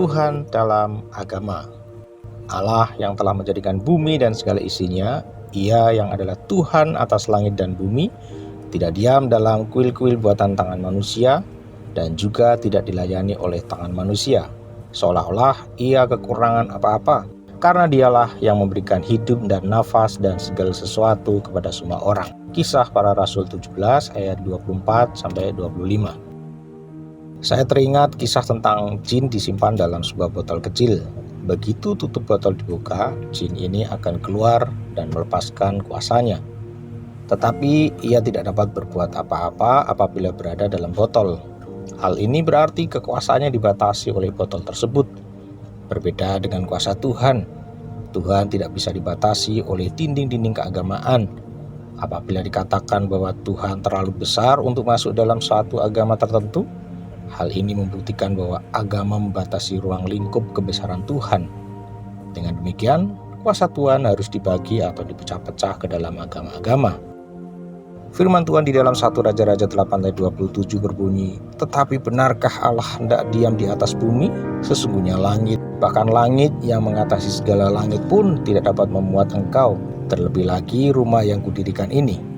Tuhan dalam agama. Allah yang telah menjadikan bumi dan segala isinya, Ia yang adalah Tuhan atas langit dan bumi, tidak diam dalam kuil-kuil buatan tangan manusia, dan juga tidak dilayani oleh tangan manusia, seolah-olah Ia kekurangan apa-apa, karena Dialah yang memberikan hidup dan nafas dan segala sesuatu kepada semua orang. Kisah Para Rasul 17 ayat 24-25. Saya teringat kisah tentang jin disimpan dalam sebuah botol kecil. Begitu tutup botol dibuka, jin ini akan keluar dan melepaskan kuasanya. Tetapi ia tidak dapat berbuat apa-apa apabila berada dalam botol. Hal ini berarti kekuasaannya dibatasi oleh botol tersebut. Berbeda dengan kuasa Tuhan. Tuhan tidak bisa dibatasi oleh dinding-dinding keagamaan. Apabila dikatakan bahwa Tuhan terlalu besar untuk masuk dalam suatu agama tertentu, hal ini membuktikan bahwa agama membatasi ruang lingkup kebesaran Tuhan. Dengan demikian, kuasa Tuhan harus dibagi atau dipecah-pecah ke dalam agama-agama. Firman Tuhan di dalam 1 Raja-Raja 8 ayat 27 berbunyi, "Tetapi benarkah Allah hendak diam di atas bumi? Sesungguhnya langit, bahkan langit yang mengatasi segala langit pun tidak dapat memuat engkau. Terlebih lagi rumah yang kudirikan ini."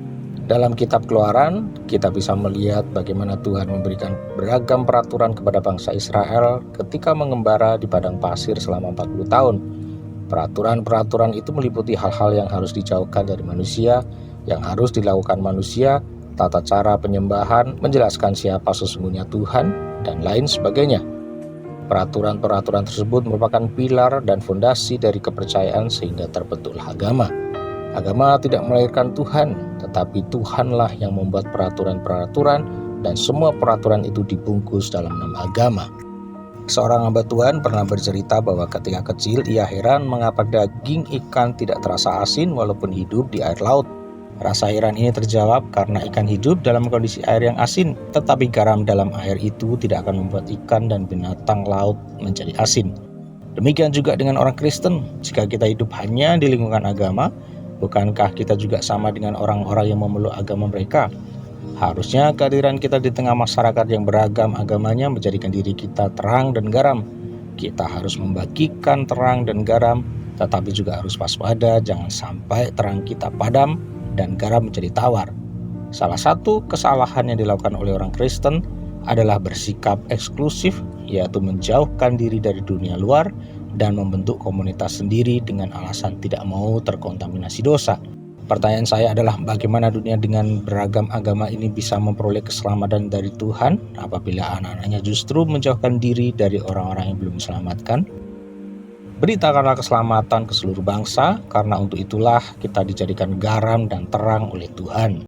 Dalam kitab Keluaran, kita bisa melihat bagaimana Tuhan memberikan beragam peraturan kepada bangsa Israel ketika mengembara di padang pasir selama 40 tahun. Peraturan-peraturan itu meliputi hal-hal yang harus dijauhkan dari manusia, yang harus dilakukan manusia, tata cara penyembahan, menjelaskan siapa sesungguhnya Tuhan, dan lain sebagainya. Peraturan-peraturan tersebut merupakan pilar dan fondasi dari kepercayaan sehingga terbentuklah agama. Agama tidak melahirkan Tuhan, tetapi Tuhanlah yang membuat peraturan-peraturan, dan semua peraturan itu dibungkus dalam nama agama. Seorang hamba Tuhan pernah bercerita bahwa ketika kecil ia heran mengapa daging ikan tidak terasa asin walaupun hidup di air laut. Rasa heran ini terjawab karena ikan hidup dalam kondisi air yang asin, tetapi garam dalam air itu tidak akan membuat ikan dan binatang laut menjadi asin. Demikian juga dengan orang Kristen, jika kita hidup hanya di lingkungan agama, bukankah kita juga sama dengan orang-orang yang memeluk agama mereka? Harusnya kehadiran kita di tengah masyarakat yang beragam agamanya menjadikan diri kita terang dan garam. Kita harus membagikan terang dan garam, tetapi juga harus waspada jangan sampai terang kita padam dan garam menjadi tawar. Salah satu kesalahan yang dilakukan oleh orang Kristen adalah bersikap eksklusif, yaitu menjauhkan diri dari dunia luar dan membentuk komunitas sendiri dengan alasan tidak mau terkontaminasi dosa. Pertanyaan saya adalah bagaimana dunia dengan beragam agama ini bisa memperoleh keselamatan dari Tuhan apabila anak-anaknya justru menjauhkan diri dari orang-orang yang belum diselamatkan? Beritakanlah keselamatan ke seluruh bangsa, karena untuk itulah kita dijadikan garam dan terang oleh Tuhan.